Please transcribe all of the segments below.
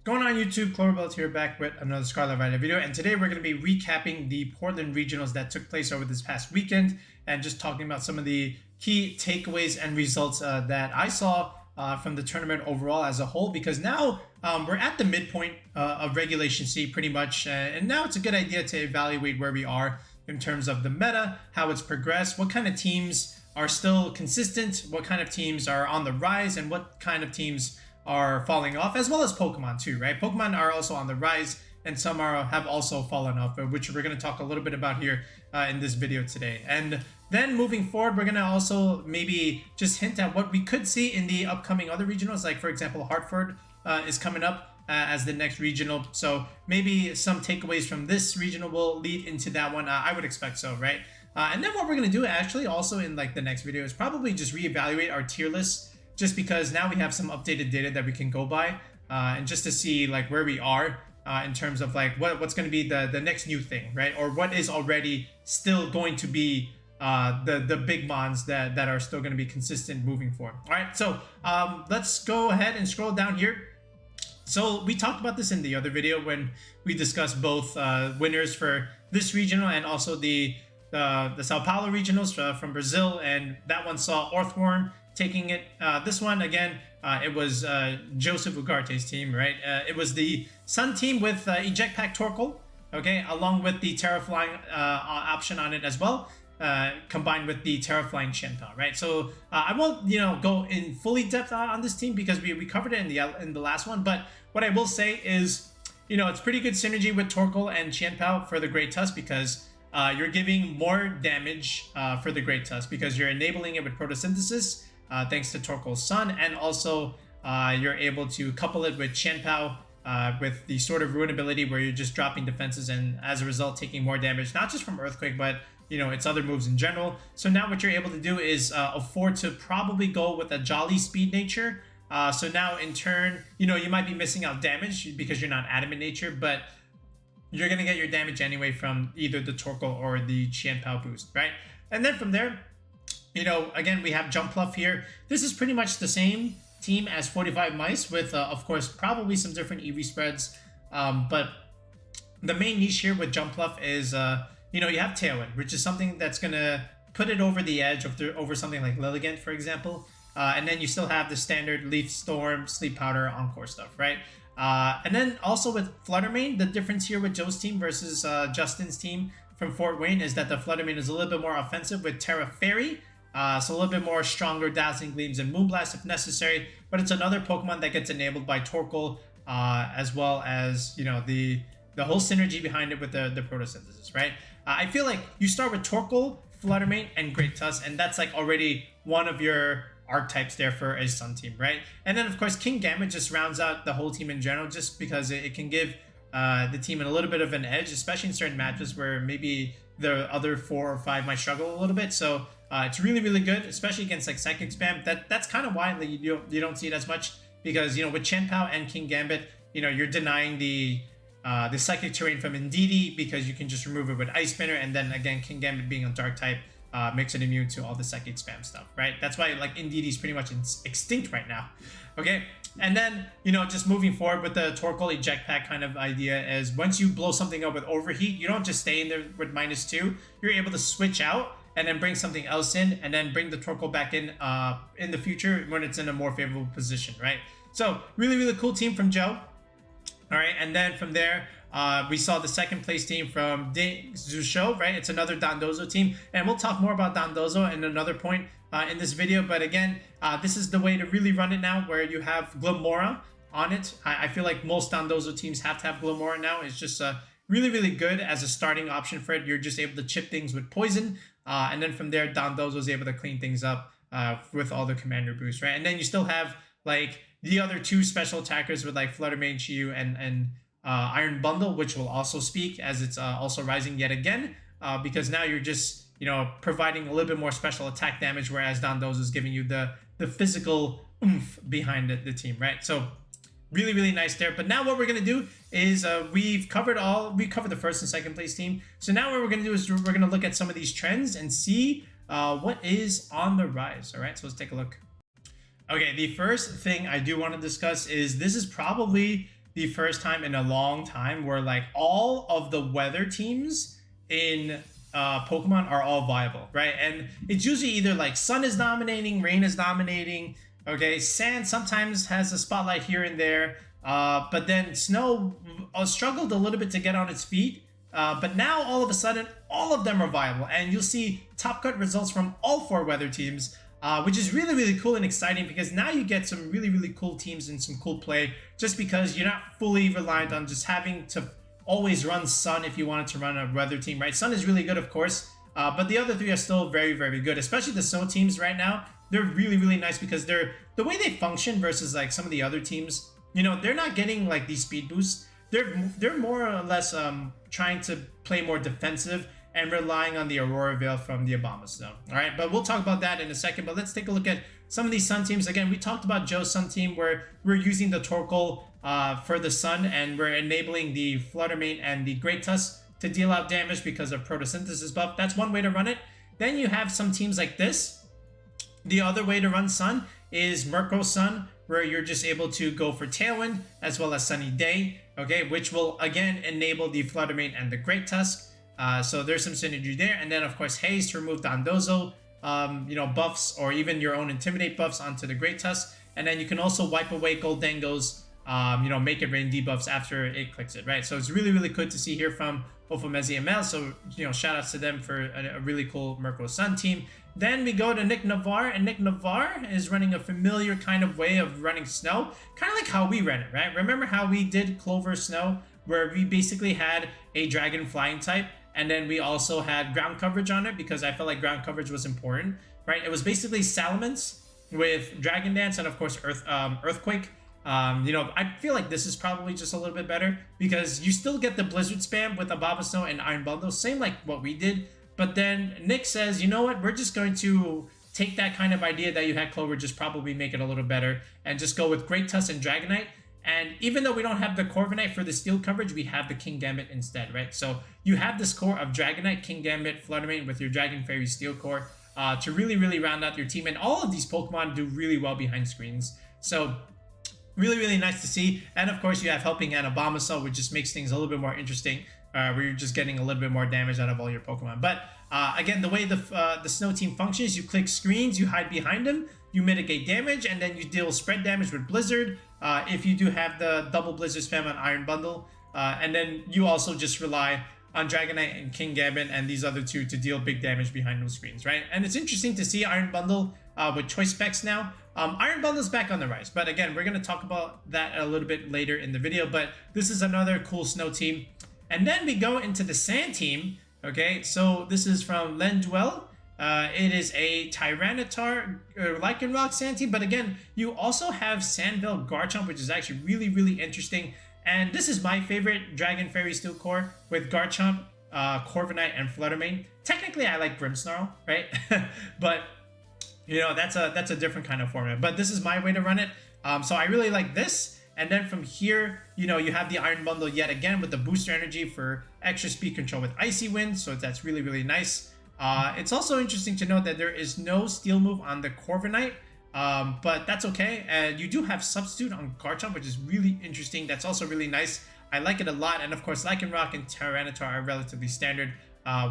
Going on YouTube, Cloverbelt here back with another Scarlet video, and today we're going to be recapping the Portland regionals that took place over this past weekend and just talking about some of the key takeaways and results that I saw from the tournament overall as a whole, because now we're at the midpoint of Regulation C pretty much, and now it's a good idea to evaluate where we are in terms of the meta, how it's progressed, what kind of teams are still consistent, what kind of teams are on the rise, and what kind of teams are falling off, as well as Pokemon too, right? Pokemon are also on the rise, and some have also fallen off, which we're going to talk a little bit about here in this video today. And then moving forward, we're going to also maybe just hint at what we could see in the upcoming other regionals, like for example, Hartford is coming up as the next regional. So maybe some takeaways from this regional will lead into that one. I would expect so, right? And then what we're going to do actually also in like the next video is probably just reevaluate our tier list, just because now we have some updated data that we can go by, and just to see like where we are in terms of like what's going to be the next new thing, right? Or what is already still going to be the big mons that are still going to be consistent moving forward. All right, so let's go ahead and scroll down here. So we talked about this in the other video when we discussed both winners for this regional and also the Sao Paulo regionals from Brazil, and that one saw Orthworm taking it. This one, again, it was Joseph Ugarte's team, right? It was the Sun team with Eject Pack Torkoal, okay, along with the Terra Flying option on it as well, combined with the Terra Flying Chien-Pao, right? So I won't, go in fully depth on this team because we covered it in the last one. But what I will say is, it's pretty good synergy with Torkoal and Chien-Pao for the Great Tusk, because you're giving more damage for the Great Tusk because you're enabling it with photosynthesis, thanks to Torkoal's Sun, and also you're able to couple it with Chien-Pao with the Sword of Ruin ability, where you're just dropping defenses and as a result taking more damage, not just from Earthquake, but its other moves in general. So now what you're able to do is afford to probably go with a Jolly Speed nature. So now in turn, you might be missing out damage because you're not Adamant nature, but you're going to get your damage anyway from either the Torkoal or the Chien-Pao boost, right? And then from there, again, we have Jumpluff here. This is pretty much the same team as 45 Mice with, of course, probably some different EV spreads. But the main niche here with Jumpluff is, you have Tailwind, which is something that's going to put it over the edge over something like Lilligant, for example. And then you still have the standard Leaf Storm, Sleep Powder, Encore stuff, right? And then also with Fluttermane, the difference here with Joe's team versus Justin's team from Fort Wayne is that the Fluttermane is a little bit more offensive with Terra Fairy. So a little bit more stronger Dazzling Gleams and Moonblast if necessary, but it's another Pokemon that gets enabled by Torkoal, as well as the whole synergy behind it with the photosynthesis, right? I feel like you start with Torkoal, Fluttermane, and Great Tusk, and that's like already one of your archetypes there for a Sun team, right? And then of course King Gambit just rounds out the whole team in general, just because it can give the team a little bit of an edge, especially in certain matches where maybe the other 4 or 5 might struggle a little bit. So it's really, really good, especially against like Psychic Spam. That's kind of why you don't see it as much, because with Chien-Pao and King Gambit, you're denying the Psychic terrain from Indeedee because you can just remove it with Ice Spinner, and then again King Gambit being a Dark type makes it immune to all the Psychic Spam stuff, right? That's why like Indeedee is pretty much extinct right now. Okay, and then just moving forward with the Torkoal Eject Pack kind of idea is, once you blow something up with Overheat, you don't just stay in there with -2. You're able to switch out and then bring something else in, and then bring the Torkoal back in the future when it's in a more favorable position, right? So really, really cool team from Joe. All right, and then from there, we saw the second place team from Dondozo, right? It's another Dondozo team, and we'll talk more about Dondozo in another point in this video. But again, this is the way to really run it now, where you have Glimmora on it. I feel like most Dondozo teams have to have Glimmora now. It's just really, really good as a starting option for it. You're just able to chip things with poison, and then from there, Dondozo is able to clean things up with all the commander boosts, right? And then you still have like the other 2 special attackers with like Fluttermane, Chiyu, and Iron Bundle, which will also speak as it's also rising yet again, because now you're just providing a little bit more special attack damage, whereas Dondozo is giving you the physical oomph behind the team, right? So really, really nice there. But now what we're gonna do is we covered the first and second place team. So now what we're gonna do is we're gonna look at some of these trends and see what is on the rise. All right, so let's take a look. Okay, the first thing I do want to discuss is this is probably the first time in a long time where like all of the weather teams in Pokemon are all viable, right? And it's usually either like sun is dominating, rain is dominating, okay? Sand sometimes has a spotlight here and there, but then snow struggled a little bit to get on its feet. But now all of a sudden, all of them are viable, and you'll see top cut results from all 4 weather teams, which is really, really cool and exciting because now you get some really, really cool teams and some cool play just because you're not fully reliant on just having to always run Sun if you wanted to run a weather team, right? Sun is really good, of course, but the other 3 are still very, very good, especially the snow teams right now. They're really, really nice because they're the way they function versus like some of the other teams, you know, they're not getting like these speed boosts. They're more or less trying to play more defensive and relying on the Aurora Veil from the Abomasnow. All right, but we'll talk about that in a second. But let's take a look at some of these Sun teams. Again, we talked about Joe's Sun team where we're using the Torkoal for the Sun, and we're enabling the Fluttermane and the Great Tusk to deal out damage because of Photosynthesis buff. That's one way to run it. Then you have some teams like this. The other way to run Sun is Murkrow Sun, where you're just able to go for Tailwind as well as Sunny Day, okay, which will again enable the Fluttermane and the Great Tusk. So there's some synergy there. And then of course Haze to remove Dondozo, you know, buffs or even your own Intimidate buffs onto the Great Tusk. And then you can also wipe away Goldengo's, you know, Make It Rain debuffs after it clicks it, right? So it's really, really good to see here from Ofomezi ML. So, you know, shout outs to them for a really cool Murkrow Sun team. Then we go to Nick Navarre, and Nick Navarre is running a familiar kind of way of running Snow, kind of like how we ran it, right? Remember how we did Clover Snow, where we basically had a Dragon Flying type, and then we also had ground coverage on it because I felt like ground coverage was important, right? It was basically Salamence with Dragon Dance and of course Earthquake. You know, I feel like this is probably just a little bit better because you still get the Blizzard spam with Abomasnow and Iron Bundle, same like what we did. But then Nick says, you know what, we're just going to take that kind of idea that you had Clover, just probably make it a little better and just go with Great Tusk and Dragonite. And even though we don't have the Corviknight for the steel coverage, we have the Kingambit instead, right? So you have this core of Dragonite, Kingambit, Fluttermane with your Dragon Fairy Steel core to really, really round out your team. And all of these Pokemon do really well behind screens. So really, really nice to see. And of course, you have Helping Hand Abomasnow, which just makes things a little bit more interesting, where you're just getting a little bit more damage out of all your Pokemon. But again, the way the Snow team functions, you click screens, you hide behind them, you mitigate damage, and then you deal spread damage with Blizzard if you do have the double Blizzard spam on Iron Bundle. And then you also just rely on Dragonite and Kingambit and these other 2 to deal big damage behind those screens, right? And it's interesting to see Iron Bundle with choice specs now. Iron Bundle is back on the rise, but again, we're going to talk about that a little bit later in the video. But this is another cool Snow team. And then we go into the Sand team. Okay, so this is from Lenduel. It is a Tyranitar Lycanroc Sand team, but again, you also have Sandville Garchomp, which is actually really, really interesting. And this is my favorite Dragon Fairy Steel Core with Garchomp, Corviknight, and Fluttermane. Technically, I like Grimmsnarl, right? But you know, that's a different kind of format. But this is my way to run it. So I really like this. And then from here, you know, you have the Iron Bundle yet again with the booster energy for extra speed control with Icy Wind. So that's really, really nice. It's also interesting to note that there is no Steel move on the Corviknight, but that's okay. And you do have Substitute on Garchomp, which is really interesting. That's also really nice. I like it a lot. And of course, Lycanroc and Tyranitar are relatively standard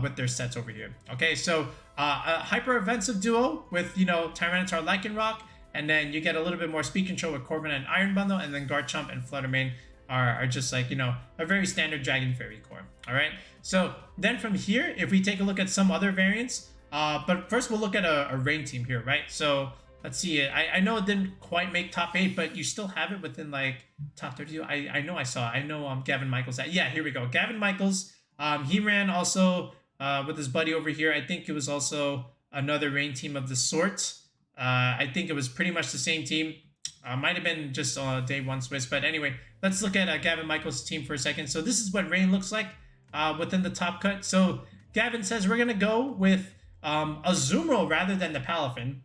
with their sets over here. Okay, so a Hyper Offensive duo with, you know, Tyranitar, Lycanroc. And then you get a little bit more speed control with Corviknight and Iron Bundle, and then Garchomp and Fluttermane are just like, you know, a very standard Dragon Fairy core. All right. So then from here, if we take a look at some other variants, but first we'll look at a Rain team here, right? So let's see. I know it didn't quite make top 8, but you still have it within like top 32. I know I saw. I know Gavin Michaels. Yeah, here we go. Gavin Michaels. He ran also with his buddy over here. I think it was also another Rain team of the sort. I think it was pretty much the same team. Might have been just day 1 Swiss. But anyway, let's look at Gavin Michaels' team for a second. So this is what Rain looks like within the top cut. So Gavin says we're going to go with Azumarill rather than the Palafine.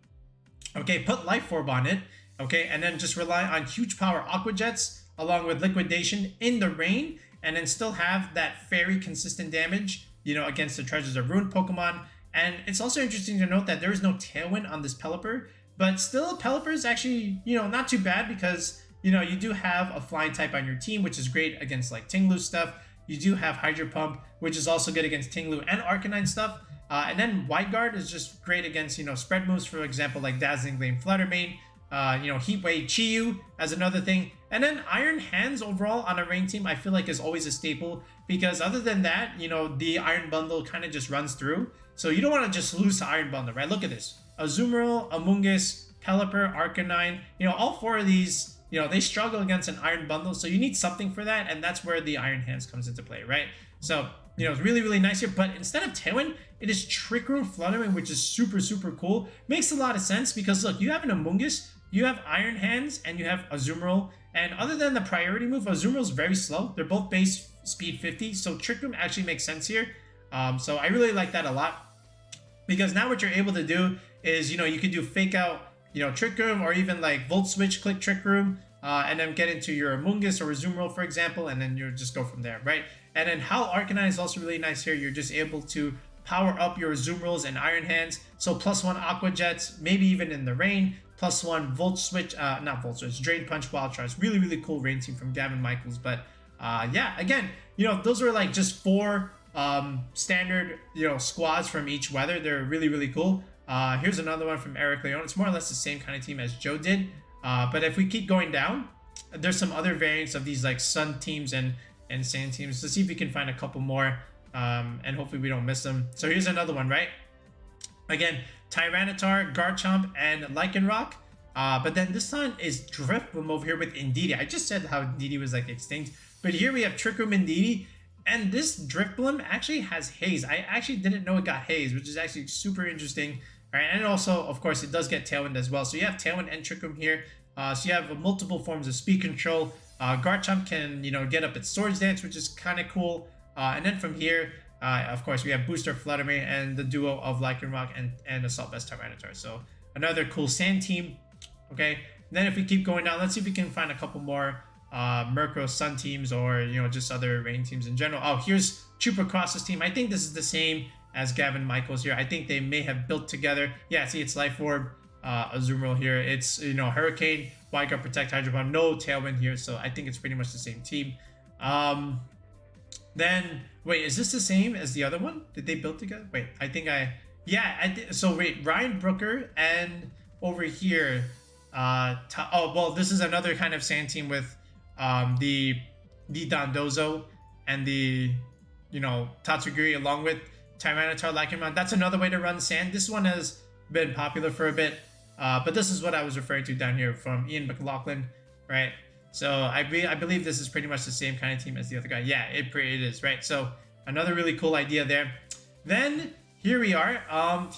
Okay, put Life Orb on it. Okay, and then just rely on huge power Aqua Jets along with Liquidation in the Rain. And then still have that very consistent damage, you know, against the Treasures of Ruin Pokemon. And it's also interesting to note that there is no Tailwind on this Pelipper, but still Pelipper is actually, you know, not too bad because, you know, you do have a flying type on your team, which is great against like Ting-Lu stuff. You do have Hydro Pump, which is also good against Ting-Lu and Arcanine stuff. And then Wide Guard is just great against, you know, spread moves, for example, like Dazzling Gleam, Flutter Mane, you know, Heat Wave, Chi-Yu as another thing. And then Iron Hands overall on a rain team, I feel like is always a staple, because other than that, you know, the Iron Bundle kind of just runs through. So you don't want to just lose to Iron Bundle, right? Look at this. Azumarill, Amoonguss, Pelipper, Arcanine, you know, all four of these, you know, they struggle against an Iron Bundle. So you need something for that. And that's where the Iron Hands comes into play, right? So, you know, it's really, really nice here. But instead of Tailwind, it is Trick Room Fluttering, which is super, super cool. Makes a lot of sense because, look, you have an Amoonguss, you have Iron Hands, and you have Azumarill. And other than the priority move, Azumarill's very slow. They're both base speed 50. So Trick Room actually makes sense here. So I really like that a lot. Because now what you're able to do is, you know, you can do Fake Out, you know, Trick Room, or even like Volt Switch, click Trick Room, and then get into your Amoonguss or Azumarill, for example, and then you just go from there, right? And then Howl Arcanine is also really nice here. You're just able to power up your Azumarills and Iron Hands. So +1 Aqua Jets, maybe even in the rain, +1 Volt Switch, not Volt Switch, Drain Punch, Wild Charge. Really, really cool rain team from Gavin Michaels. But yeah, again, you know, those are like just 4 standard, you know, squads from each weather. They're really, really cool. Here's another one from Eric Leon. It's more or less the same kind of team as Joe did. But if we keep going down, there's some other variants of these like sun teams and sand teams. Let's see if we can find a couple more, and hopefully we don't miss them. So here's another one, right? Again, Tyranitar, Garchomp, and Lycanroc. But then this time is Drifblim over here with Indeedee. I just said how Indeedee was like extinct, but here we have Trick Room Indeedee. And this Drifblim actually has Haze. I actually didn't know it got Haze, which is actually super interesting. All right, and also, of course, it does get Tailwind as well. So you have Tailwind and Trick Room here. So you have multiple forms of speed control. Garchomp can, you know, get up its Swords Dance, which is kind of cool. And then from here, of course, we have Booster Flutter Mane and the duo of Lycanroc and Assault Vest Tyranitar. So another cool sand team. Okay, and then if we keep going down, let's see if we can find a couple more Murkrow Sun teams, or, you know, just other rain teams in general. Oh, here's Chupa Cross's team. I think this is the same as Gavin Michaels here. I think they may have built together. Yeah, see, it's Life Orb, Azumarill here. It's, you know, Hurricane, Wide Guard, Protect, Hydro Pump, no Tailwind here. So I think it's pretty much the same team. Then wait, is this the same as the other one? Did they build together? Wait, I think so wait, Ryan Brooker, and over here, oh well, this is another kind of sand team with the Dondozo and the, you know, Tatsugiri, along with Tyranitar, Lycanroc. That's another way to run sand. This one has been popular for a bit, but this is what I was referring to down here from Ian McLaughlin, right? So I believe this is pretty much the same kind of team as the other guy. Yeah, it is, right? So another really cool idea there. Then here we are.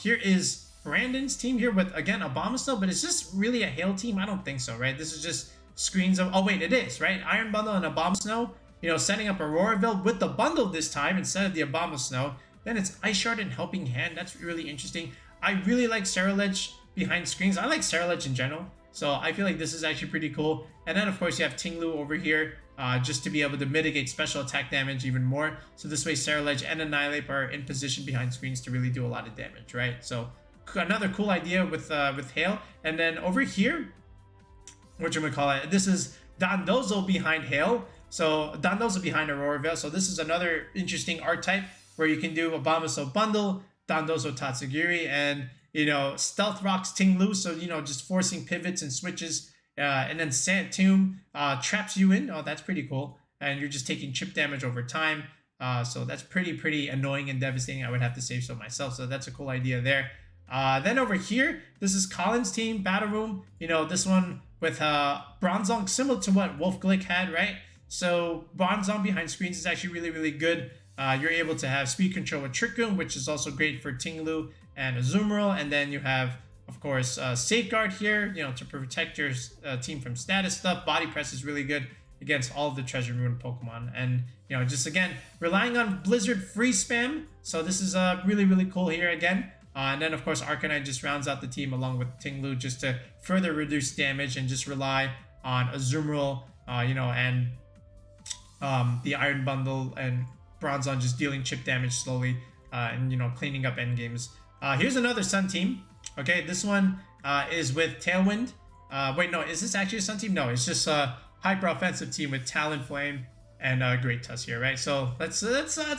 Here is Brandon's team here with, again, Abomasnow, but is this really a Hail team? I don't think so, right? This is just screens of, oh wait, it is, right? Iron Bundle and Abomasnow, you know, setting up Auroraville with the bundle this time instead of the Abomasnow. Then it's Ice Shard and Helping Hand. That's really interesting. I really like Ceruledge behind screens. I like Ceruledge in general, so I feel like this is actually pretty cool. And then of course you have Ting-Lu over here, just to be able to mitigate special attack damage even more. So this way Ceruledge and Annihilape are in position behind screens to really do a lot of damage, right? So another cool idea with Hail. And then over here, whatchamacallit, this is Dondozo behind Hail. So Dondozo behind Auroraville. So this is another interesting art type where you can do Abomasnow bundle, Dondozo Tatsugiri, and, you know, Stealth Rocks Ting-Lu. So, you know, just forcing pivots and switches. And then Sand Tomb traps you in. Oh, that's pretty cool. And you're just taking chip damage over time. So that's pretty annoying and devastating, I would have to say so myself. So that's a cool idea there. Then over here, this is Colin's team, Battle Room. You know, this one with Bronzong, similar to what Wolf Glick had, right? So Bronzong behind screens is actually really good. You're able to have speed control with Trick Room, which is also great for Ting-Lu and Azumarill. And then you have, of course, Safeguard here, you know, to protect your team from status stuff. Body Press is really good against all of the Treasure Ruin Pokemon. And, you know, just again, relying on Blizzard free spam. So this is really cool here again. And then, of course, Arcanine just rounds out the team along with Ting-Lu just to further reduce damage and just rely on Azumarill, you know, and the Iron Bundle and Bronzong just dealing chip damage slowly and, you know, cleaning up end games. Here's another Sun team. Okay, this one is with Tailwind Wait, no, is this actually a Sun team? No, it's just a hyper offensive team with Talonflame and Great Tusk here, right? So let's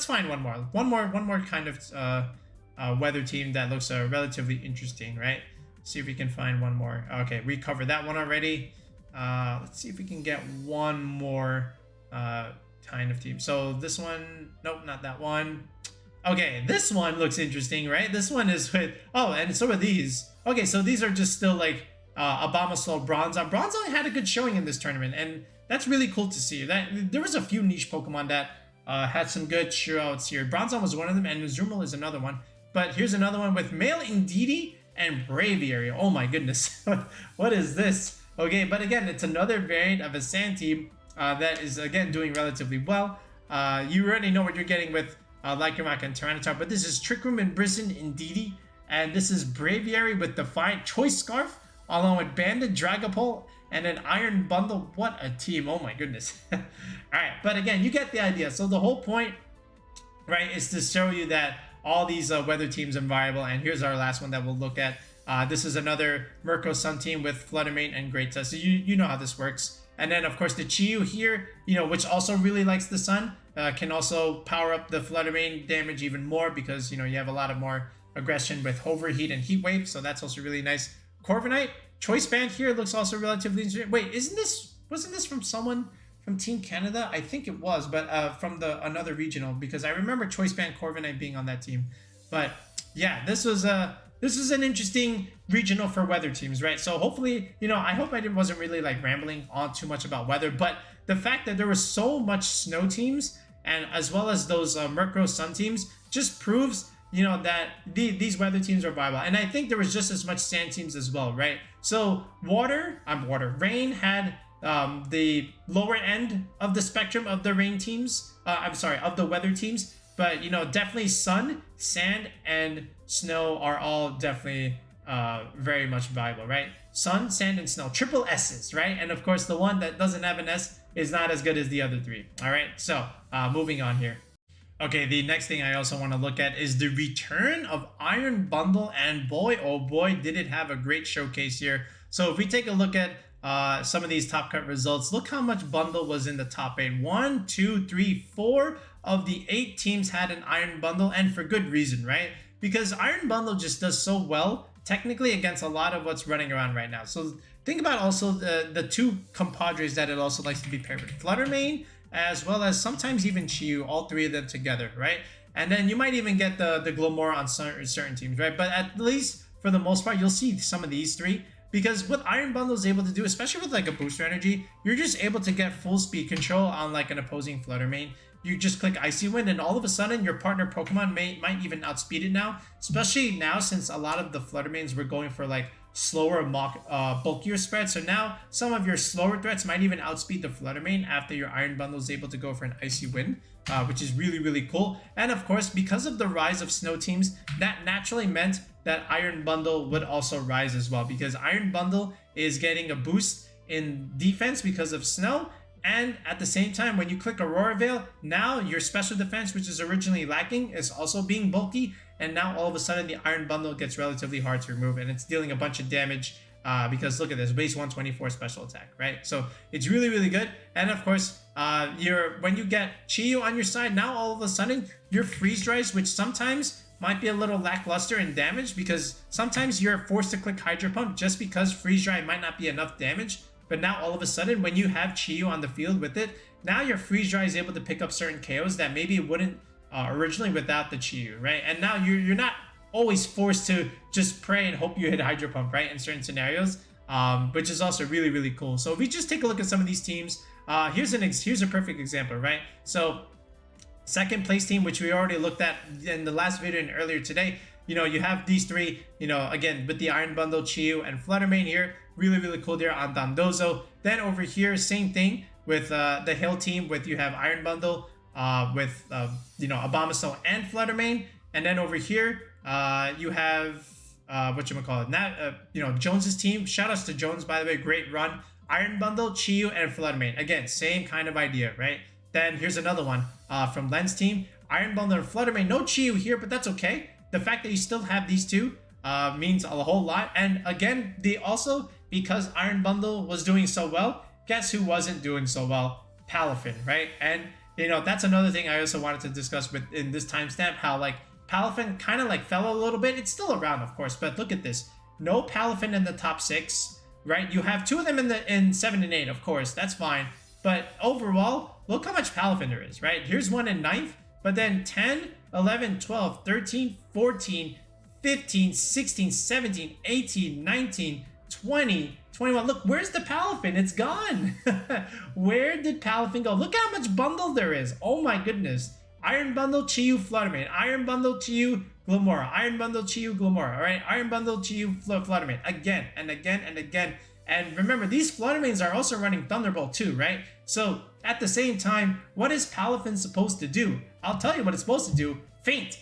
find one more kind of weather team that looks relatively interesting, right? See if we can find one more. Okay, we covered that one already. Let's see if we can get one more kind of team. So this one, nope, not that one. Okay, this one looks interesting, right? This one is with, oh, and so are these. Okay, so these are just still like Abomasol, Bronzong. Bronzong had a good showing in this tournament, and that's really cool to see. That there was a few niche Pokemon that had some good shoutouts here. Bronzong was one of them, and Azumarill is another one. But here's another one with Male Indeedee and Braviary. Oh my goodness, what is this? Okay, but again, it's another variant of a Sand team that is again doing relatively well. You already know what you're getting with Lycanroc and Tyranitar, but this is Trick Room and Imprisoned Indeedee, and this is Braviary with Defiant Choice Scarf, along with Banded Dragapult and an Iron Bundle. What a team! Oh my goodness. All right, but again, you get the idea. So the whole point, right, is to show you that all these weather teams are viable. And here's our last one that we'll look at. This is another Murkrow Sun team with Fluttermane and Great Tusk. So you know how this works. And then of course the Chi-Yu here, which also really likes the sun, can also power up the Fluttermane damage even more because you have a lot of more aggression with Overheat and Heat Wave. So that's also really nice. Corviknight Choice Band here looks also relatively interesting. Wait, wasn't this from someone from Team Canada? I think it was, but from another regional, because I remember Choice Band Corviknight being on that team. But yeah, this was an interesting regional for weather teams, right? So hopefully, I hope I wasn't really like rambling on too much about weather, but the fact that there was so much snow teams and as well as those Murkrow Sun teams just proves that these weather teams are viable. And I think there was just as much sand teams as well, right? So rain had the lower end of the spectrum of the rain teams, of the weather teams, but definitely sun, sand, and snow are all definitely very much viable, right? Sun, sand, and snow, triple S's, right? And of course the one that doesn't have an S is not as good as the other three. All right, so moving on here. Okay, the next thing I also want to look at is the return of Iron Bundle, and boy, oh boy, did it have a great showcase here. So if we take a look at some of these top cut results, look how much Bundle was in the top 8. 1, 2, 3, 4 of the 8 teams had an Iron Bundle, and for good reason, right? Because Iron Bundle just does so well technically against a lot of what's running around right now. So think about also the two compadres that it also likes to be paired with, Fluttermane, as well as sometimes even Chi-Yu, all three of them together, right? And then you might even get the Glimmora on certain teams, right? But at least for the most part, you'll see some of these three, because what Iron Bundle is able to do, especially with like a booster energy, you're just able to get full speed control on like an opposing Fluttermane. You just click Icy Wind and all of a sudden your partner Pokemon might even outspeed it now, especially now since a lot of the Fluttermanes were going for like slower, bulkier spread. So now some of your slower threats might even outspeed the Fluttermane after your Iron Bundle is able to go for an Icy Wind, which is really, really cool. And of course, because of the rise of snow teams, that naturally meant that Iron Bundle would also rise as well, because Iron Bundle is getting a boost in defense because of snow. And at the same time, when you click Aurora Veil, now your special defense, which is originally lacking, is also being bulky. And now all of a sudden the Iron Bundle gets relatively hard to remove, and it's dealing a bunch of damage because look at this, base 124 special attack, right? So it's really, really good. And of course, when you get Chi-Yu on your side, now all of a sudden your freeze dries, which sometimes might be a little lackluster in damage, because sometimes you're forced to click Hydro Pump just because freeze dry might not be enough damage. But now all of a sudden, when you have Chi-Yu on the field with it, now your freeze dry is able to pick up certain KOs that maybe it wouldn't originally without the Chi-Yu, right? And now you're not always forced to just pray and hope you hit Hydro Pump, right? In certain scenarios, which is also really, really cool. So if we just take a look at some of these teams, here's a perfect example, right? So second place team, which we already looked at in the last video and earlier today, you have these three, again, with the Iron Bundle, Chi-Yu, and Fluttermane here. Really, really cool there on Dondozo. Then over here, same thing with the Hill team, with you have Iron Bundle with, Abomasol and Fluttermane. And then over here, you have, Jones's team. Shout outs to Jones, by the way, great run. Iron Bundle, Chi-Yu, and Fluttermane. Again, same kind of idea, right? Then here's another one from Len's team. Iron Bundle and Fluttermane. No Chi-Yu here, but that's okay. The fact that you still have these two means a whole lot. And again, they also, because Iron Bundle was doing so well, guess who wasn't doing so well? Palafine, right? And you know, that's another thing I also wanted to discuss with in this timestamp, how like Palafine kind of like fell a little bit. It's still around, of course, but look at this. No Palafine in the top 6, right? You have 2 of them in 7 and 8, of course, that's fine. But overall, look how much Palafine there is, right? Here's one in 9th, but then 10, 11, 12, 13, 14, 15, 16, 17, 18, 19, 20, 21. Look, where's the Palafine? It's gone. Where did Palafine go? Look how much bundle there is. Oh my goodness. Iron Bundle, Chi-Yu, Fluttermane. Iron Bundle, Chi-Yu, Glimmora. Iron Bundle, Chi-Yu, Glimmora. All right. Iron Bundle, Chi-Yu, Fluttermane. Again and again and again. And remember, these Fluttermanes are also running Thunderbolt too, right? So at the same time, what is Palafine supposed to do? I'll tell you what it's supposed to do. Faint,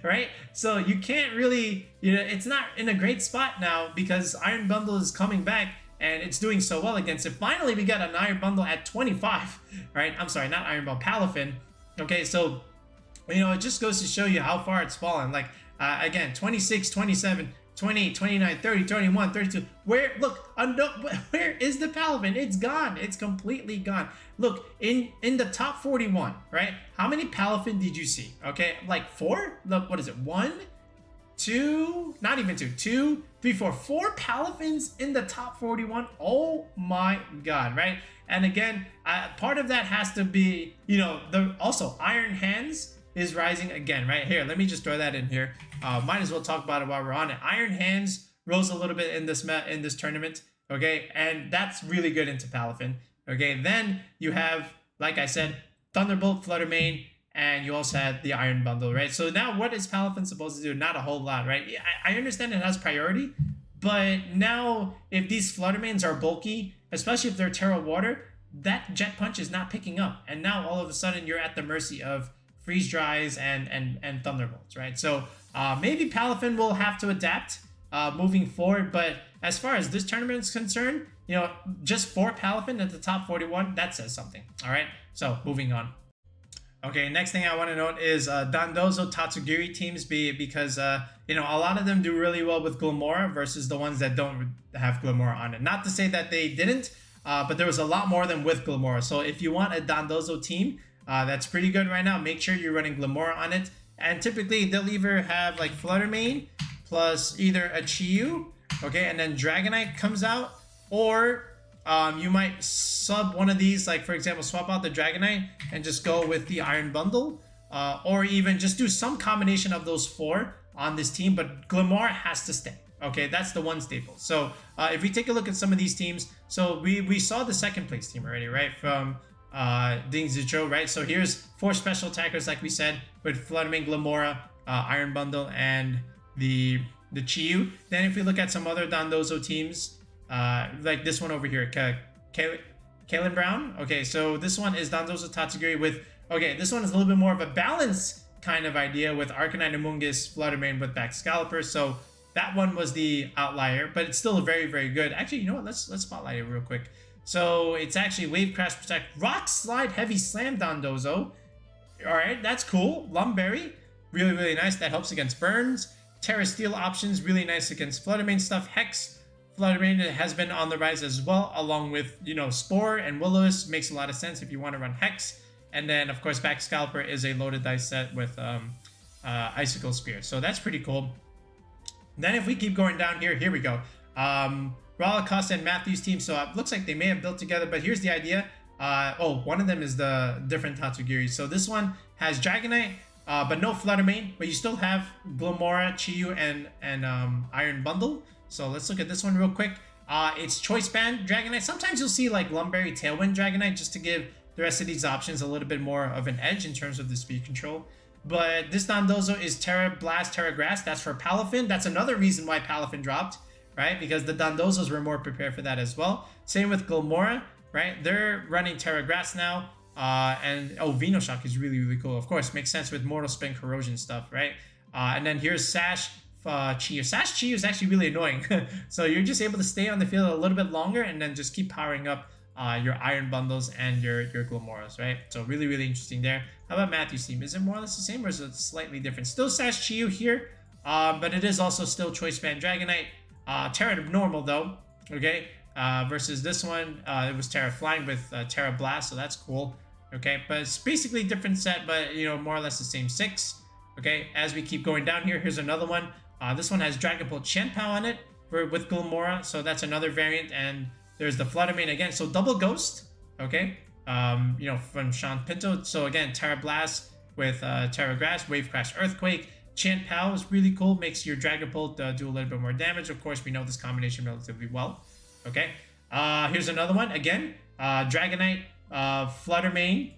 right? So you can't really, you know, it's not in a great spot now because Iron Bundle is coming back and it's doing so well against it. Finally, we got an Iron Bundle at 25, right? I'm sorry, not Iron Bundle, Palafine. Okay, so, you know, it just goes to show you how far it's fallen. Like, again, 26, 27, 28, 29, 30, 31, 32. Where, look, where is the Palafine? It's gone. It's completely gone. Look, in the top 41, right? How many Palafine did you see? Okay, like 4? Look, what is it? 1, 2, not even 2, 2, 3, 4, 4 Palafines in the top 41. Oh my God, right? And again, part of that has to be, you know, also Iron Hands is rising again, right? Here, let me just throw that in here. Might as well talk about it while we're on it. Iron Hands rose a little bit in this tournament, okay? And that's really good into Palafine, okay? Then you have, like I said, Thunderbolt, Fluttermane, and you also had the Iron Bundle, right? So now what is Palafine supposed to do? Not a whole lot, right? I understand it has priority, but now if these Fluttermanes are bulky, especially if they're Terra Water, that Jet Punch is not picking up. And now all of a sudden you're at the mercy of Freeze Dries and Thunderbolts, right? So maybe Palafine will have to adapt moving forward. But as far as this tournament is concerned, you know, just 4 Palafine at the top 41, that says something. All right, so moving on. Okay, next thing I want to note is Dondozo Tatsugiri teams because, you know, a lot of them do really well with Glimmora versus the ones that don't have Glimmora on it. Not to say that they didn't, but there was a lot more than with Glimmora. So if you want a Dondozo team that's pretty good right now, make sure you're running Glimmora on it. And typically they'll either have like Fluttermane plus either a Chi-Yu, okay, and then Dragonite comes out, or you might sub one of these, like for example, swap out the Dragonite and just go with the Iron Bundle, or even just do some combination of those 4 on this team, but Glimmora has to stay. Okay, that's the one staple. So if we take a look at some of these teams, so we saw the second place team already, right, from Dondozo, right? So here's 4 special attackers, like we said, with Fluttermane, Glimmora, Iron Bundle, and the Chi-Yu. Then if we look at some other Dondozo teams, like this one over here, Kalen Brown. Okay, so this one is Dondozo Tatsugiri with, okay, this one is a little bit more of a balance kind of idea with Arcanine, Amoonguss, Fluttermane with back Scalper. So that one was the outlier, but it's still very, very good. Actually, you know what? Let's spotlight it real quick. So it's actually Wave Crash Protect, Rock Slide, Heavy Slam Dondozo. All right, that's cool. Lumberry, really, really nice. That helps against burns. Terra Steel options, really nice against Fluttermane stuff. Hex, Fluttermane has been on the rise as well, along with, you know, Spore and Will-O-Wisp. Makes a lot of sense if you want to run Hex. And then, of course, back Scalper is a loaded dice set with Icicle Spear. So that's pretty cool. Then if we keep going down here, here we go. Raw Costa and Matthews team. So it looks like they may have built together, but here's the idea. One of them is the different Tatsugiri. So this one has Dragonite, but no Fluttermane, but you still have Glimmora, Chi-Yu, and Iron Bundle. So let's look at this one real quick. It's Choice Band Dragonite. Sometimes you'll see like Lumberry, Tailwind Dragonite just to give the rest of these options a little bit more of an edge in terms of the speed control. But this Dondozo is Terra Blast, Terra Grass. That's for Palafine. That's another reason why Palafine dropped, right? Because the Dondozos were more prepared for that as well. Same with Glimmora, right? They're running Terra Grass now. And Venoshock is really, really cool. Of course, makes sense with Mortal Spin Corrosion stuff, right? And then here's Sash Chi-Yu. Sash Chi-Yu is actually really annoying. So you're just able to stay on the field a little bit longer and then just keep powering up your Iron Bundles and your Glimmoras, right? So really, really interesting there. How about Matthew's team? Is it more or less the same or is it slightly different? Still Sash Chi-Yu here. but it is also still Choice Band Dragonite. Terra Normal though, okay, versus this one, it was Terra Flying with Terra Blast, so that's cool, okay, but it's basically a different set, but you know, more or less the same 6, okay. As we keep going down here, here's another one. This one has Dragon Ball Chien-Pao on it with Glimmora, so that's another variant, and there's the Fluttermane again, so double Ghost, okay, you know, from Sean Pinto. So again, Terra Blast with Terra Grass, Wave Crash, Earthquake. Chien-Pao is really cool, makes your Dragapult do a little bit more damage. Of course, we know this combination relatively well. Okay, here's another one. Again, Dragonite, Fluttermane.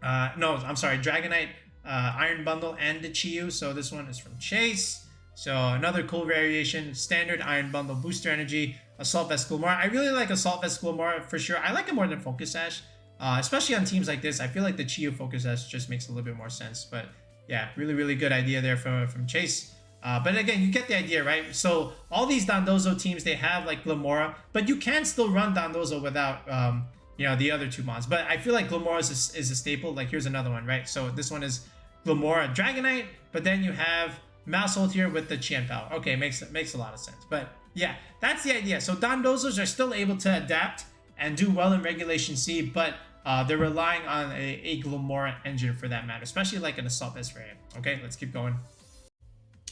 No, I'm sorry, Dragonite, Iron Bundle, and the Chi-Yu. So this one is from Chase. So another cool variation, standard Iron Bundle, Booster Energy, Assault Vest Glimmora. I really like Assault Vest Glimmora for sure. I like it more than Focus Sash, especially on teams like this. I feel like the Chi-Yu Focus Sash just makes a little bit more sense. But yeah, really good idea there from Chase. But again, you get the idea, right? So all these Dondozo teams, they have like Glimmora, but you can still run Dondozo without, you know, the other 2 mons. But I feel like Glimmora is a staple. Like here's another one, right? So this one is Glimmora Dragonite, but then you have Maushold here with the Chien-Pao. Okay, makes a lot of sense. But yeah, that's the idea. So Dondozos are still able to adapt and do well in Regulation C, but they're relying on a Glimmora engine for that matter, especially like an Assault Vest variant. Okay, let's keep going.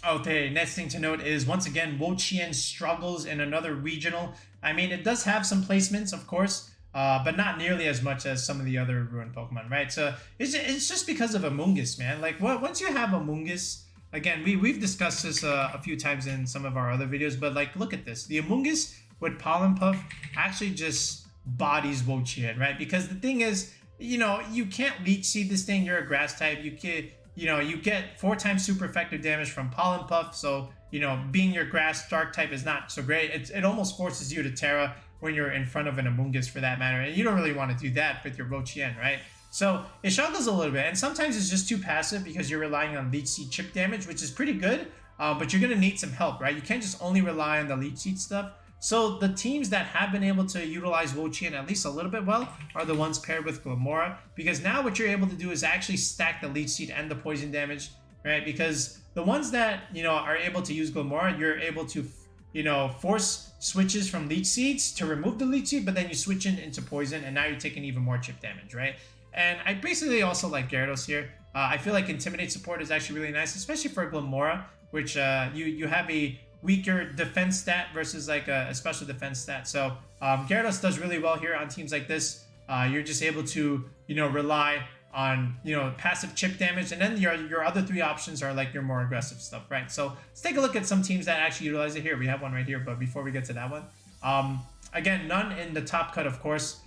Okay, next thing to note is, once again, Wo-Chien struggles in another regional. I mean, it does have some placements, of course, but not nearly as much as some of the other Ruined Pokemon, right? So it's just because of Amoonguss, man. Like, once you have Amoonguss, again, we've discussed this a few times in some of our other videos, but like, look at this. The Amoonguss with Pollen Puff actually just bodies Wo-Chien, right? Because the thing is, you know, you can't Leech Seed this thing. You're a Grass type. You can, you know, you get 4 times super effective damage from Pollen Puff. So, you know, being your Grass Dark type is not so great. It almost forces you to Terra when you're in front of an Amoonguss for that matter. And you don't really want to do that with your Wo-Chien, right? So it struggles a little bit. And sometimes it's just too passive because you're relying on Leech Seed chip damage, which is pretty good. But you're going to need some help, right? You can't just only rely on the Leech Seed stuff. So the teams that have been able to utilize Wo-Chien at least a little bit well are the ones paired with Glimmora, because now what you're able to do is actually stack the Leech Seed and the poison damage, right? Because the ones that, you know, are able to use Glimmora, you're able to, you know, force switches from Leech Seeds to remove the Leech Seed, but then you switch into poison, and now you're taking even more chip damage, right? And I basically also like Gyarados here. I feel like Intimidate support is actually really nice, especially for Glimmora, which you have a weaker defense stat versus like a special defense stat. So Gyarados does really well here on teams like this. You're just able to, you know, rely on, you know, passive chip damage, and then your other 3 options are like your more aggressive stuff, right? So let's take a look at some teams that actually utilize it here. We have one right here, but before we get to that one, again, none in the top cut, of course,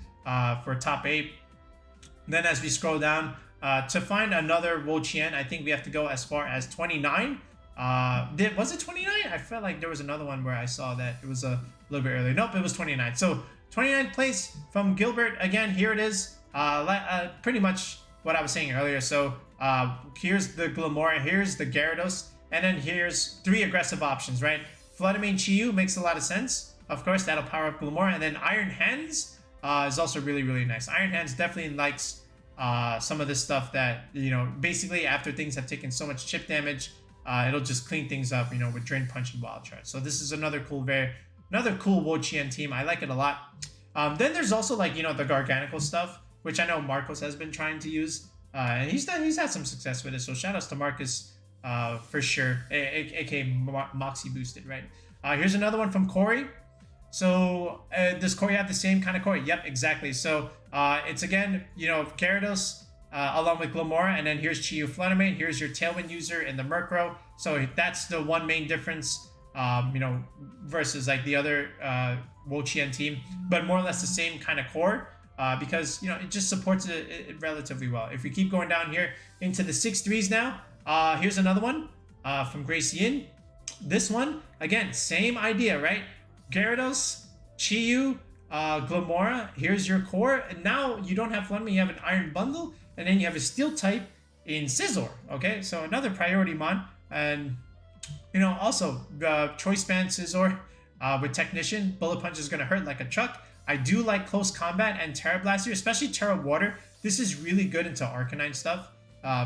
for top 8. Then as we scroll down, to find another Wo-Chien, I think we have to go as far as 29. Was it 29? I felt like there was another one where I saw that it was a little bit earlier. Nope, it was 29. So 29th place from Gilbert. Again, here it is. Pretty much what I was saying earlier. So here's the Glimmora, here's the Gyarados, and then here's 3 aggressive options, right? Fluttermane Chi-Yu makes a lot of sense. Of course, that'll power up Glimmora. And then Iron Hands is also really nice. Iron Hands definitely likes some of this stuff that, you know, basically after things have taken so much chip damage, it'll just clean things up, you know, with Drain Punch and Wild Charge. So this is another cool Wo-Chien team. I like it a lot. Then there's also, like, you know, the Garganical stuff, which I know Marcos has been trying to use, and he's had some success with it. So shout outs to Marcus for sure, aka Moxie boosted, right? Here's another one from Corey. So does Corey have the same kind of Corey? Yep, exactly. So it's again, you know, Gyarados along with Glimmora, and then here's Chi-Yu Fluttermane. Here's your Tailwind user in the Murkrow. So that's the one main difference, you know, versus like the other Wo-Chien team, but more or less the same kind of core, because, you know, it just supports it relatively well. If we keep going down here into the 6-3s now, here's another one from Grace Yin. This one, again, same idea, right? Gyarados, Chi-Yu, Glimmora, here's your core, and now you don't have Fluttermane, you have an Iron Bundle, and then you have a Steel type in Scizor, okay? So another priority mon, and, you know, also Choice Band Scizor with Technician. Bullet Punch is going to hurt like a truck. I do like Close Combat and Terra Blast here, especially Terra Water. This is really good into Arcanine stuff,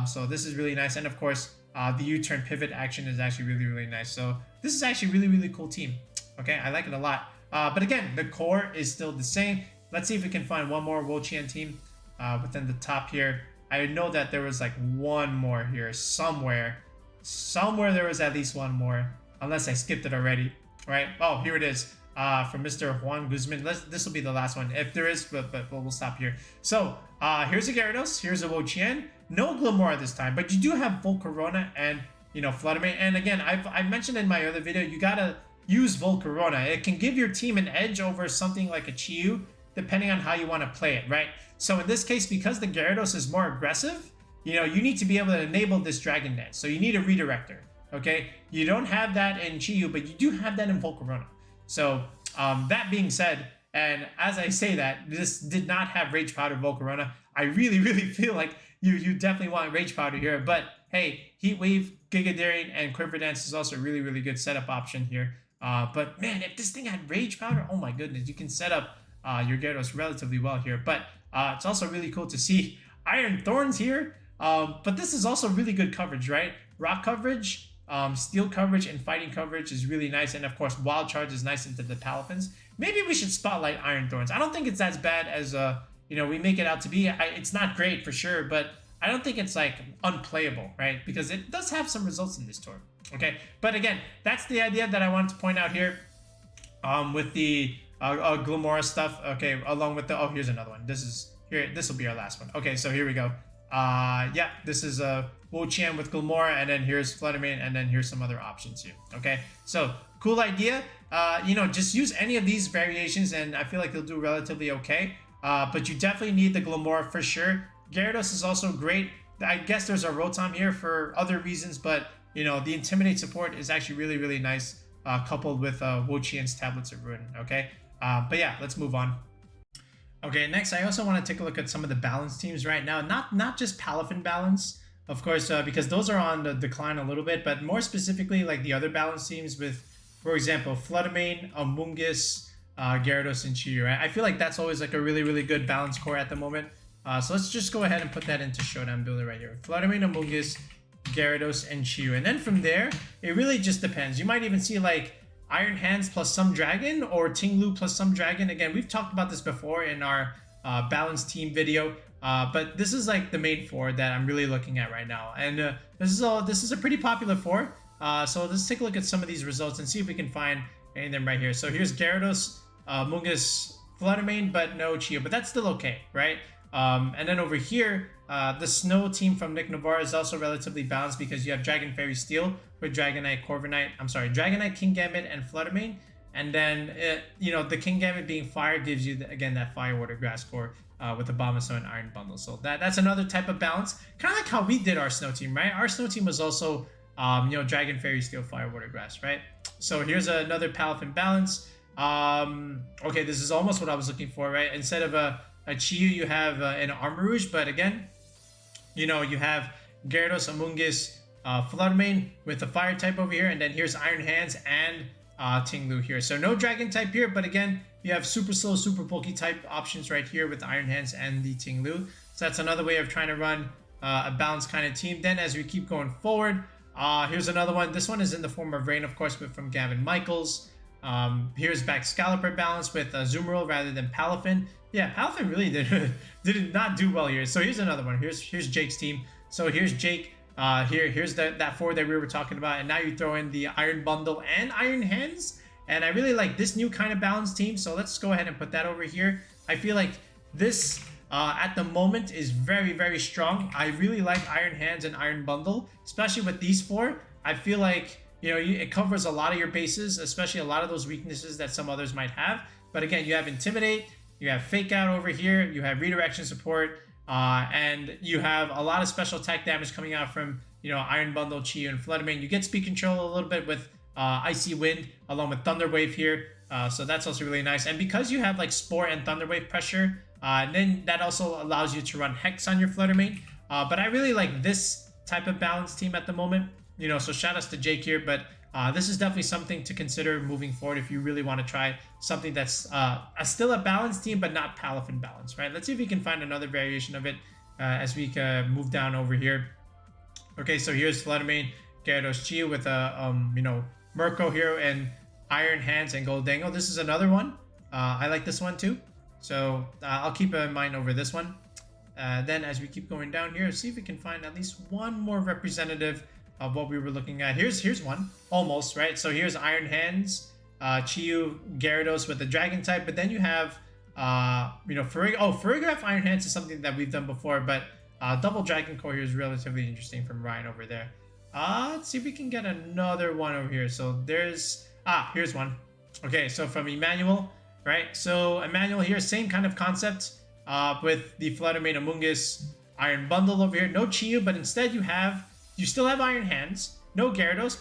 so this is really nice. And of course, the U-turn pivot action is actually really, really nice. So this is actually really, really cool team. Okay, I like it a lot. But again, the core is still the same. Let's see if we can find one more Wo-Chien team within the top here. I know that there was like one more here somewhere. Somewhere there was at least one more, unless I skipped it already, right? Oh, here it is. From Mr. Juan Guzman. This will be the last one if there is, but we'll stop here. So here's a Gyarados, here's a Wo-Chien. No Glimmora this time, but you do have Volcarona and Fluttermane. And again, I mentioned in my other video, you gotta use Volcarona. It can give your team an edge over something like a Chi-Yu, depending on how you want to play it, right? So in this case, because the Gyarados is more aggressive, you need to be able to enable this Dragon Dance. So you need a redirector, okay? You don't have that in Chi-Yu, but you do have that in Volcarona. So that being said, and as I say that, this did not have Rage Powder Volcarona. I really, really feel like you definitely want Rage Powder here. But hey, Heat Wave, Giga Daring, and Quiver Dance is also a really, really good setup option here. But man, if this thing had Rage Powder, oh my goodness, you can set up your Gyarados relatively well here. But it's also really cool to see Iron Thorns here. But this is also really good coverage, right? Rock coverage, steel coverage, and fighting coverage is really nice. And of course, Wild Charge is nice into the Palafines. Maybe we should spotlight Iron Thorns. I don't think it's as bad as we make it out to be. It's not great for sure, but I don't think it's like unplayable, right? Because it does have some results in this tour. Okay, but again, that's the idea that I wanted to point out here with the Glimmora stuff. Okay, along with the here's another one. This will be our last one. Okay, so here we go. Yeah, this is Wo-Chien with Glimmora, and then here's Fluttermane, and then here's some other options here. Okay, so cool idea. Just use any of these variations, and I feel like they'll do relatively okay. But you definitely need the Glimmora for sure. Gyarados is also great. I guess there's a Rotom here for other reasons, but the Intimidate support is actually really, really nice, coupled with Wo-Chien's Tablets of Ruin. Okay, but yeah, let's move on. Okay, next I also want to take a look at some of the balance teams right now. Not just Palafine balance, of course, because those are on the decline a little bit, but more specifically like the other balance teams with, for example, Fluttermane, Amoonguss, Gyarados, and Chi-Yu. Right? I feel like that's always like a really, really good balance core at the moment. So let's just go ahead and put that into Showdown Builder right here. Fluttermane, Amoonguss, Gyarados, and Chi-Yu. And then from there, it really just depends. You might even see like Iron Hands plus some Dragon, or Ting-Lu plus some Dragon. Again, we've talked about this before in our balanced team video, but this is like the main four that I'm really looking at right now. And this is a pretty popular four. So let's take a look at some of these results and see if we can find any of them right here. So here's Gyarados, Amoonguss, Fluttermane, but no Chi-Yu, but that's still okay, right? And then over here, the Snow team from Nick Navarre is also relatively balanced because you have Dragon Fairy Steel with Dragonite, Corviknight, Dragonite, Kingambit, and Fluttermane. And then, the Kingambit being fire gives you, again, that Fire, Water, Grass core with the Abomasnow and Iron Bundle. So that's another type of balance. Kind of like how we did our Snow team, right? Our Snow team was also, Dragon Fairy Steel, Fire, Water, Grass, right? So here's another Palafine balance. Okay, this is almost what I was looking for, right? Instead of a Chi-Yu, you have an Armarouge, but again, you have Gyarados, Amoonguss, Fluttermane with the fire type over here, and then here's Iron Hands and Ting-Lu here. So no Dragon type here, but again, you have super slow, super bulky type options right here with Iron Hands and the Ting-Lu. So that's another way of trying to run a balanced kind of team. Then as we keep going forward, here's another one. This one is in the form of Rain, of course, but from Gavin Michaels. Here's back Scarlet balance with Azumarill rather than Palafine. Yeah, Palafine really did not do well here. So here's another one. Here's Jake's team. So here's Jake. Here's that four that we were talking about, and now you throw in the Iron Bundle and Iron Hands. And I really like this new kind of balanced team. So let's go ahead and put that over here. I feel like this at the moment is very, very strong. I really like Iron Hands and Iron Bundle, especially with these four. I feel like it covers a lot of your bases, especially a lot of those weaknesses that some others might have. But again, you have Intimidate, you have Fake Out over here, you have Redirection support, and you have a lot of special attack damage coming out from Iron Bundle, Chi-Yu, and Fluttermane. You get speed control a little bit with Icy Wind along with Thunder Wave here, so that's also really nice. And because you have like Spore and Thunder Wave pressure, then that also allows you to run Hex on your Fluttermane. But I really like this type of balance team at the moment. So shout outs to Jake here, but this is definitely something to consider moving forward if you really want to try something that's still a balanced team, but not Palafine balance, right? Let's see if we can find another variation of it as we move down over here. Okay, so here's Fluttermane, Gyarados, Chi with a Murkrow here and Iron Hands and Gold Dangle. This is another one. I like this one too. So I'll keep it in mind over this one. Then as we keep going down here, see if we can find at least one more representative of what we were looking at. Here's one, almost, right? So here's Iron Hands, Chiyu, Gyarados with the Dragon type, but then you have, Farigiraf Iron Hands is something that we've done before, but Double Dragon Core here is relatively interesting from Ryan over there. Let's see if we can get another one over here. So here's one. Okay, so from Emmanuel, right? So Emmanuel here, same kind of concept with the Fluttermane Amoonguss Iron Bundle over here. No Chiyu, but instead you still have Iron Hands. No Gyarados,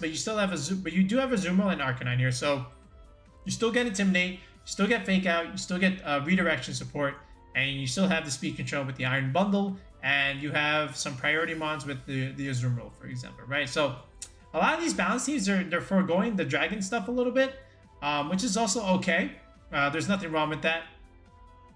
but you do have Azumarill and Arcanine here. So you still get Intimidate, you still get Fake Out, you still get Redirection support, and you still have the Speed Control with the Iron Bundle, and you have some Priority Mons with the Azumarill, for example, right? So a lot of these balance teams, they're foregoing the Dragon stuff a little bit, which is also okay. There's nothing wrong with that.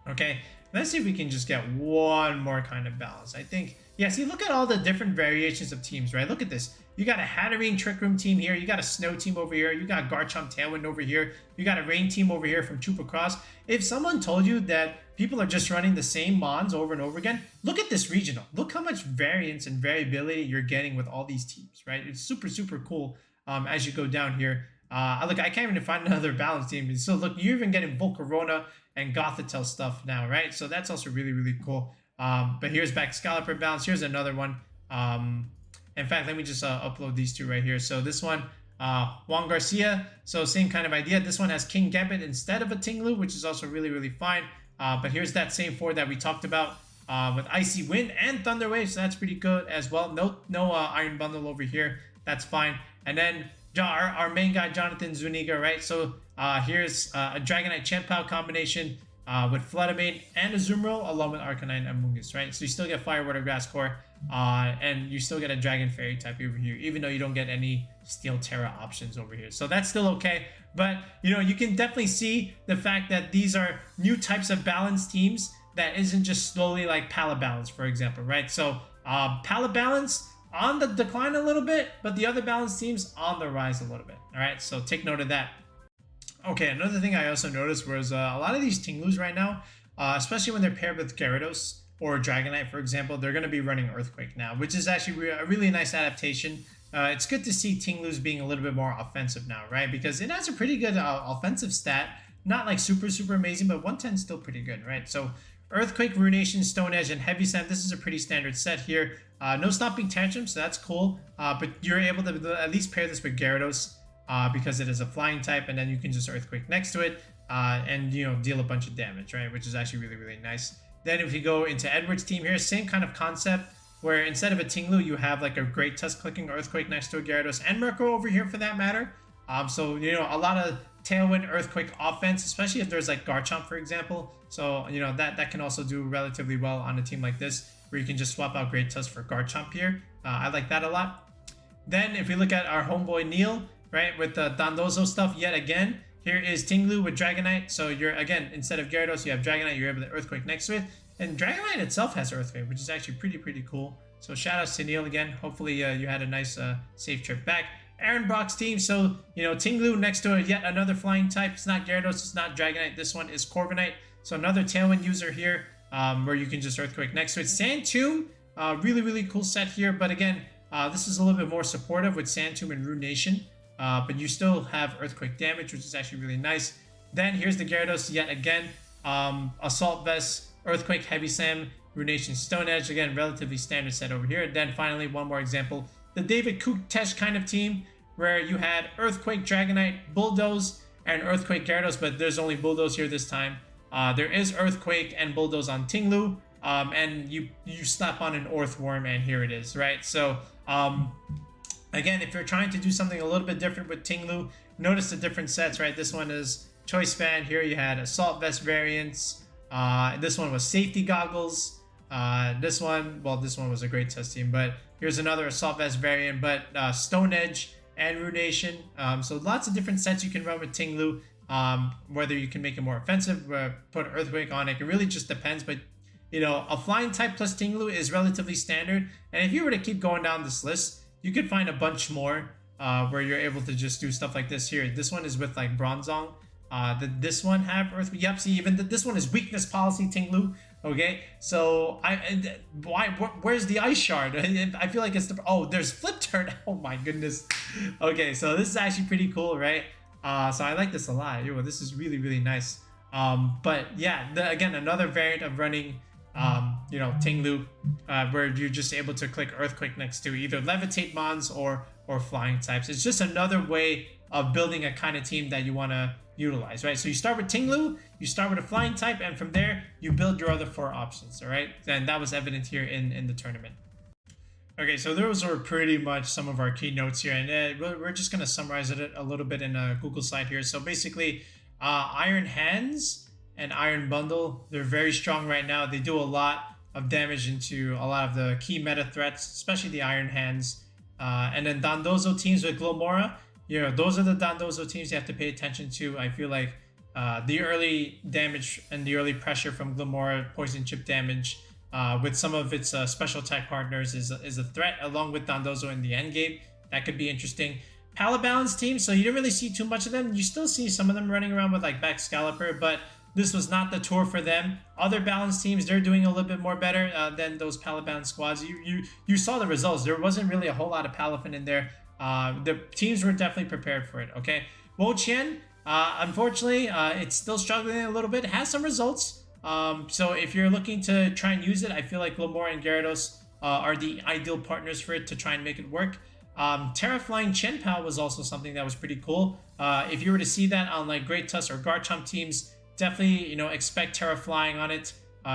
Okay, let's see if we can just get one more kind of balance. I think, yeah, see, look at all the different variations of teams, right? Look at this. You got a Hatterene Trick Room team here. You got a Snow team over here. You got Garchomp Tailwind over here. You got a Rain team over here from Chupa. If someone told you that people are just running the same Mons over and over again, look at this regional. Look how much variance and variability you're getting with all these teams, right? It's super, super cool as you go down here. Look, I can't even find another balance team. So look, you're even getting Volcarona and Gothitelle stuff now, right? So that's also really, really cool. But here's back Scarlet per balance. Here's another one. In fact, let me just upload these two right here. So this one, Juan Garcia. So same kind of idea. This one has King Gambit instead of a Ting-Lu, which is also really, really fine. But here's that same four that we talked about with Icy Wind and Thunder Wave. So that's pretty good as well. No Iron Bundle over here. That's fine. And then our main guy, Jonathan Zuniga, right? So here's a Dragonite Chien-Pao combination with Fluttermane and Azumarill along with Arcanine and Amoonguss, right? So you still get Fire, Water, Grass Core, and you still get a Dragon Fairy type over here, even though you don't get any Steel Terra options over here. So that's still okay. But, you can definitely see the fact that these are new types of balance teams that isn't just slowly like Palabalance, for example, right? So Palabalance on the decline a little bit, but the other balance teams on the rise a little bit, all right? So take note of that. Okay, another thing I also noticed was a lot of these Ting-Lus right now, especially when they're paired with Gyarados or Dragonite, for example, they're going to be running Earthquake now, which is actually a really nice adaptation. It's good to see Ting-Lus being a little bit more offensive now, right? Because it has a pretty good offensive stat. Not like super, super amazing, but 110 is still pretty good, right? So Earthquake, Ruination, Stone Edge, and Heavy Sand. This is a pretty standard set here. No Stomping Tantrum, so that's cool. But you're able to at least pair this with Gyarados because it is a flying type, and then you can just Earthquake next to it and, deal a bunch of damage, right? Which is actually really, really nice. Then if you go into Edward's team here, same kind of concept where instead of a Ting-Lu, you have like a Great Tusk clicking Earthquake next to a Gyarados and Murkrow over here for that matter. So, a lot of Tailwind Earthquake offense, especially if there's like Garchomp, for example. So, that can also do relatively well on a team like this where you can just swap out Great Tusk for Garchomp here. I like that a lot. Then if we look at our homeboy Neil, right, with the Dondozo stuff yet again, here is Ting-Lu with Dragonite. So you're, again, instead of Gyarados, you have Dragonite, you're able to Earthquake next to it. And Dragonite itself has Earthquake, which is actually pretty cool. So shout outs to Neil again. Hopefully you had a nice safe trip back. Aaron Brock's team, so, Ting-Lu next to it, yet another flying type. It's not Gyarados, it's not Dragonite. This one is Corviknight. So another Tailwind user here where you can just Earthquake next to it. Sand Tomb, really cool set here. But again, this is a little bit more supportive with Sand Tomb and Ruination. But you still have Earthquake damage, which is actually really nice. Then here's the Gyarados yet again. Assault Vest, Earthquake, Heavy Sand, Ruination, Stone Edge. Again, relatively standard set over here. And then finally, one more example. The David Kutesh kind of team where you had Earthquake, Dragonite, Bulldoze, and Earthquake Gyarados, but there's only Bulldoze here this time. There is Earthquake and Bulldoze on Ting-Lu, and you slap on an Earthworm, and here it is, right? So, again, if you're trying to do something a little bit different with Ting-Lu, notice the different sets, right? This one is Choice Band. Here you had Assault Vest variants. This one was Safety Goggles. This one was a Great Test team, but here's another Assault Vest variant, but Stone Edge and Ruination. So lots of different sets you can run with Ting-Lu. Whether you can make it more offensive, put Earthquake on it really just depends, but you know, a flying type plus Ting-Lu is relatively standard. And if you were to keep going down this list, you could find a bunch more where you're able to just do stuff like this here. This one is with like Bronzong. Did this one have Earth? Yep, see, even this one is weakness policy Ting-Lu. Okay, so where's the ice shard? I feel like it's the, oh, there's flip turn. Oh my goodness. Okay, so this is actually pretty cool, right? So I like this a lot. Yo, this is really, really nice. But yeah, again, another variant of running, you know, Ting-Lu, where you're just able to click Earthquake next to either Levitate Mons or Flying types. It's just another way of building a kind of team that you want to utilize, right? So you start with Ting-Lu, you start with a flying type, and from there you build your other 4 options, all right? And that was evident here in the tournament. Okay, so those were pretty much some of our keynotes here, and we're just going to summarize it a little bit in a Google slide here. So basically, Iron Hands and Iron Bundle, they're very strong right now. They do a lot of damage into a lot of the key meta threats, especially the Iron Hands. And then Dondozo teams with Glimmora, you know, those are the Dondozo teams you have to pay attention to. I feel like the early damage and the early pressure from Glimmora, poison chip damage, with some of its special attack partners is a threat, along with Dondozo in the end game. That could be interesting. Palabalance team, so you didn't really see too much of them. You still see some of them running around with like back Scalper, but this was not the tour for them. Other balance teams, they're doing a little bit more better than those Palabalance squads. You saw the results. There wasn't really a whole lot of Palafine in there. The teams were definitely prepared for it, okay? Wo-Chien, unfortunately, it's still struggling a little bit. It has some results. So if you're looking to try and use it, I feel like Glimmora and Gyarados are the ideal partners for it to try and make it work. Terra Flying Chien-Pao was also something that was pretty cool. If you were to see that on like Great Tusk or Garchomp teams, definitely, you know, expect Terra Flying on it,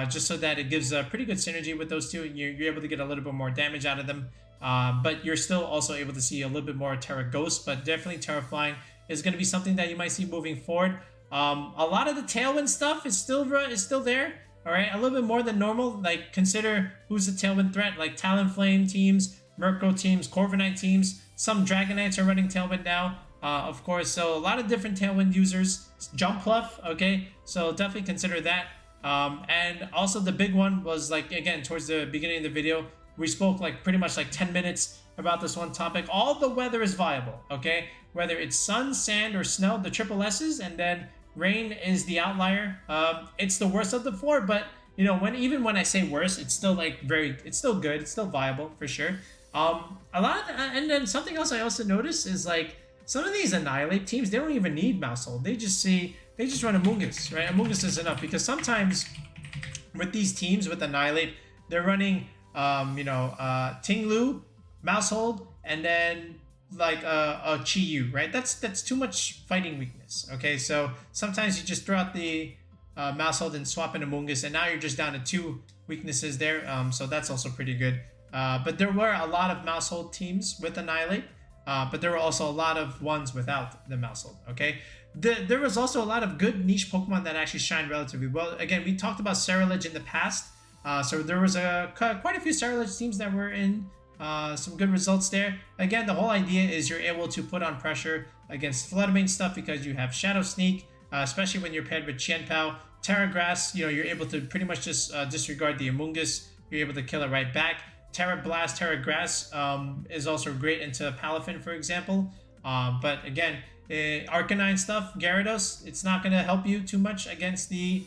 just so that it gives a pretty good synergy with those two. You're able to get a little bit more damage out of them. But you're still also able to see a little bit more Terra Ghost, but definitely Terra Flying is going to be something that you might see moving forward. A lot of the Tailwind stuff is still there. All right, a little bit more than normal. Like, consider who's the Tailwind threat, like Talonflame teams, Murkrow teams, Corviknight teams. Some Dragonites are running Tailwind now, of course. So a lot of different Tailwind users. Jumpluff, okay, so definitely consider that. And also the big one was, like, again, towards the beginning of the video, we spoke like pretty much like 10 minutes about this one topic. All the weather is viable, okay? Whether it's sun, sand, or snow, the triple S's, and then rain is the outlier. It's the worst of the 4, but you know, even when I say worst, it's still like it's still good, it's still viable for sure. And then something else I also noticed is like some of these Annihilape teams, they don't even need Maushold. They just run Amoonguss, right? Amoonguss is enough, because sometimes with these teams with Annihilape, they're running Ting-Lu, Maushold, and then like a Chi-Yu, right? That's too much fighting weakness. Okay, so sometimes you just throw out the Maushold and swap in Amoonguss, and now you're just down to 2 weaknesses there. So that's also pretty good. But there were a lot of Maushold teams with Annihilape, but there were also a lot of ones without the Maushold. Okay, there was also a lot of good niche Pokemon that actually shined relatively well. Again, we talked about Ceruledge in the past. So there was quite a few Scarlet teams that were in some good results there. Again, the whole idea is you're able to put on pressure against Floodmane stuff because you have Shadow Sneak, especially when you're paired with Chien-Pao. Terra Grass, you know, you're able to pretty much just disregard the Amoonguss. You're able to kill it right back. Terra Blast, Terra Grass is also great into Palafine, for example. But again, Arcanine stuff, Gyarados, it's not going to help you too much against the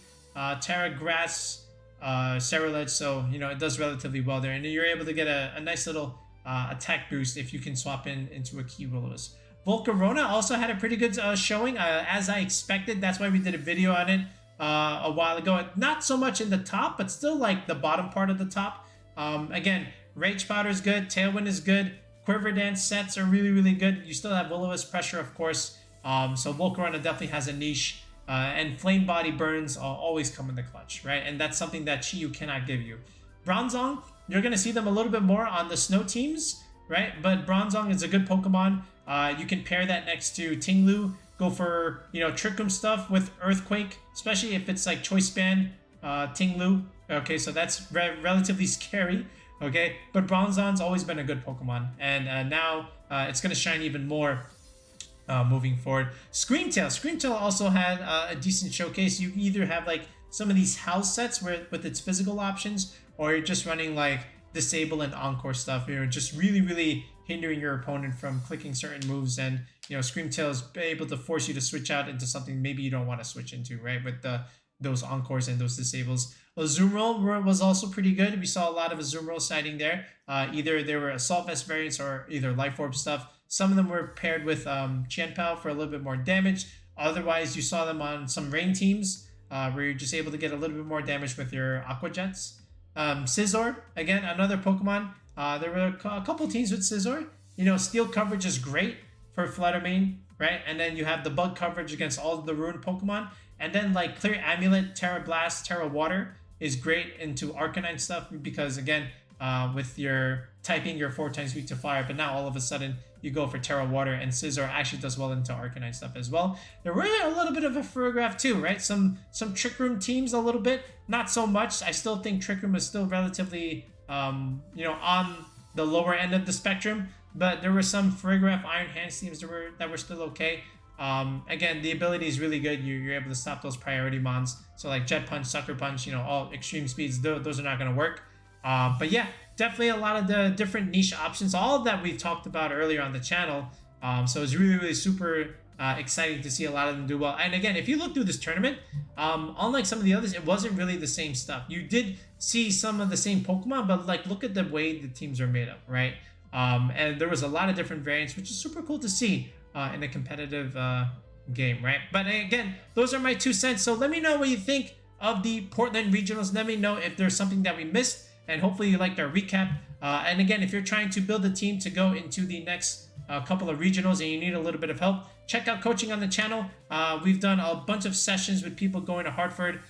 Terra Grass Ceruledge, so you know it does relatively well there, and you're able to get a nice little attack boost if you can swap into a key Will-O-Wisp. Volcarona also had a pretty good showing, as I expected. That's why we did a video on it a while ago. Not so much in the top, but still like the bottom part of the top. Again, Rage Powder is good, Tailwind is good, Quiver Dance sets are really, really good. You still have Will-O-Wisp pressure, of course. So Volcarona definitely has a niche. And Flame Body burns always come in the clutch, right? And that's something that Chi-Yu cannot give you. Bronzong, you're going to see them a little bit more on the snow teams, right? But Bronzong is a good Pokemon. You can pair that next to Ting-Lu. Go for, you know, Trick Room stuff with Earthquake, especially if it's like Choice Band Ting-Lu. Okay, so that's relatively scary, okay? But Bronzong's always been a good Pokemon. And now it's going to shine even more moving forward. Screamtail also had a decent showcase. You either have like some of these house sets where with its physical options, or you're just running like disable and encore stuff, you know, just really hindering your opponent from clicking certain moves, and you know, Screamtail is able to force you to switch out into something maybe you don't want to switch into, right? With those encores and those disables. Azumarill was also pretty good. We saw a lot of Azumarill sighting there. Either they were Assault Vest variants or either Life Orb stuff. Some of them were paired with Qianpao for a little bit more damage. Otherwise, you saw them on some rain teams where you're just able to get a little bit more damage with your Aqua Jets. Scizor, again, another Pokemon. There were a couple teams with Scizor. You know, Steel coverage is great for Fluttermane, right? And then you have the Bug coverage against all of the Ruined Pokemon. And then like Clear Amulet, Terra Blast, Terra Water is great into Arcanine stuff because again, with your typing, you're 4 times weak to fire, but now all of a sudden you go for Terra Water, and Scizor actually does well into Arcanine stuff as well. There were a little bit of a Ferrograph too, right? Some Trick Room teams a little bit, not so much. I still think Trick Room is still relatively, you know, on the lower end of the spectrum, but there were some Ferrograph Iron Hands teams that were still okay. Again, the ability is really good. You're able to stop those priority mons. So like Jet Punch, Sucker Punch, you know, all extreme speeds, those are not going to work. But yeah, definitely a lot of the different niche options, all of that we've talked about earlier on the channel. So it's really super exciting to see a lot of them do well. And again, if you look through this tournament, unlike some of the others, it wasn't really the same stuff. You did see some of the same Pokemon, but like look at the way the teams are made up, right? And there was a lot of different variants, which is super cool to see in a competitive game, right? But again, those are my 2 cents. So let me know what you think of the Portland Regionals. Let me know if there's something that we missed, and hopefully you liked our recap. And again, if you're trying to build a team to go into the next couple of regionals and you need a little bit of help, check out coaching on the channel. We've done a bunch of sessions with people going to Hartford.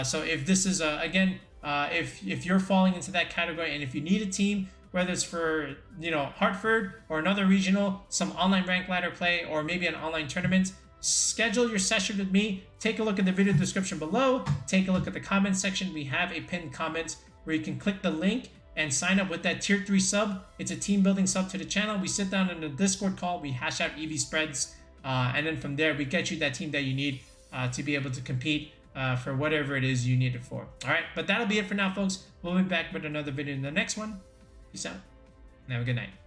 So if this is again, if you're falling into that category, and if you need a team, whether it's for, you know, Hartford or another regional, some online rank ladder play, or maybe an online tournament, schedule your session with me. Take a look at the video description below. Take a look at the comment section. We have a pinned comment where you can click the link and sign up with that tier 3 sub. It's a team building sub to the channel. We sit down in a Discord call, we hash out EV spreads, and then from there we get you that team that you need to be able to compete for whatever it is you need it for. All right, but that'll be it for now, folks. We'll be back with another video in the next one. Peace out and have a good night.